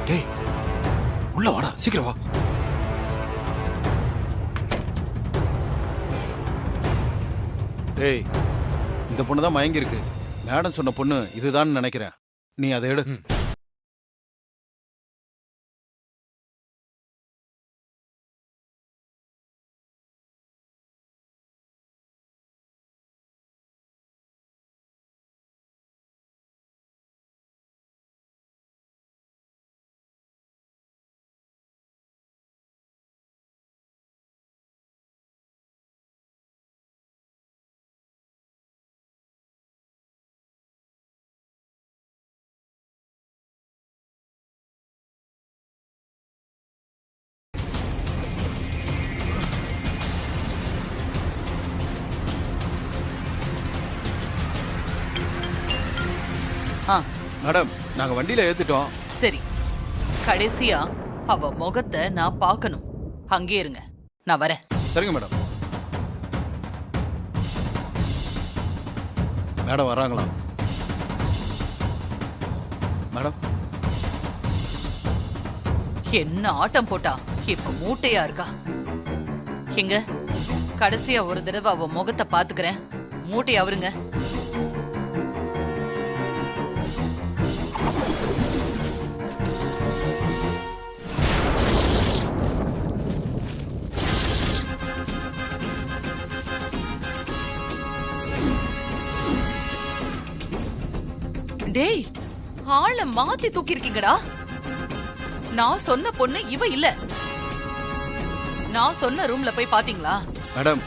டேய் உள்ள வாடா, சீக்கிரம் வா. டேய், இந்த பொண்ணு தான் மயங்கி இருக்கு. மேடம் சொன்ன பொண்ணு இதுதான் நினைக்கிறேன். நீ அதை எடு. ஆ மேடம், நாங்க வண்டியில ஏத்திட்டோம். சரி, கடைசியா அவ முகத்தை நான் பார்க்கணும். அங்கே இருங்க, நான் வரேன். சரிங்க மேடம். மேடம் வராங்களா? மேடம், என்ன ஆட்டம் போட்டா இப்ப மூட்டையா இருக்கா. எங்க கடைசியா ஒரு தடவை அவ முகத்தை பாத்துக்கிறேன். மூட்டையா அவருங்க. டேய், ஆளை மாத்தி தூக்கி இருக்கீங்கடா. நான் சொன்ன பொண்ணு இவ இல்ல. நான் சொன்ன ரூம்ல போய் பாத்தீங்களா? மேடம்,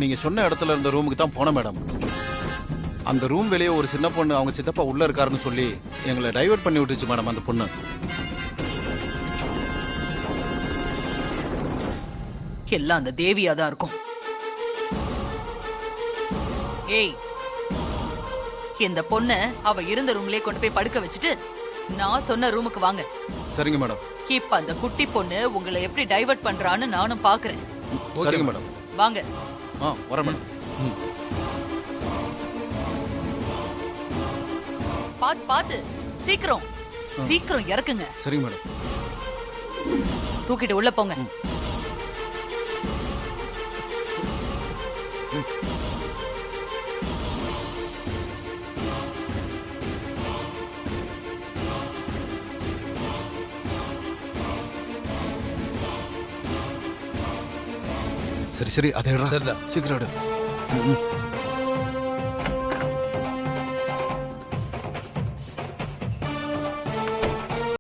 நீங்க சொன்ன இடத்துல இருந்த ரூமுக்கு தான் போனேன் மேடம். அந்த ரூம் வெளியே ஒரு சின்ன பொண்ணு அவங்க சித்தப்பா உள்ள இருக்காருன்னு சொல்லி எங்களை டைவர்ட் பண்ணி விட்டுச்சு மேடம் அந்த பொண்ணு. எல்லாம் அந்த தேவியா தான் இருக்கும். ஏய், இந்த பொண்ண அவ இருந்த ரூம்லயே கொண்டு போய் படுக்க வச்சுட்டு நான் சொன்ன ரூமுக்கு வாங்க. சரிங்க மேடம். இப்ப அந்த குட்டி பொண்ணு உங்களை எப்படி டைவர்ட் பண்றான்னு நானும் பாக்குறேன். சரிங்க மேடம். வாங்க. வரேன் மேடம். பாத்து பாத்து, சீக்கிரம் சீக்கிரம் இறக்குங்க. சரிங்க மேடம். தூக்கிட்டு உள்ள போங்க. சரி சரி, அதை சரிடா. சீக்கிரம் எடு.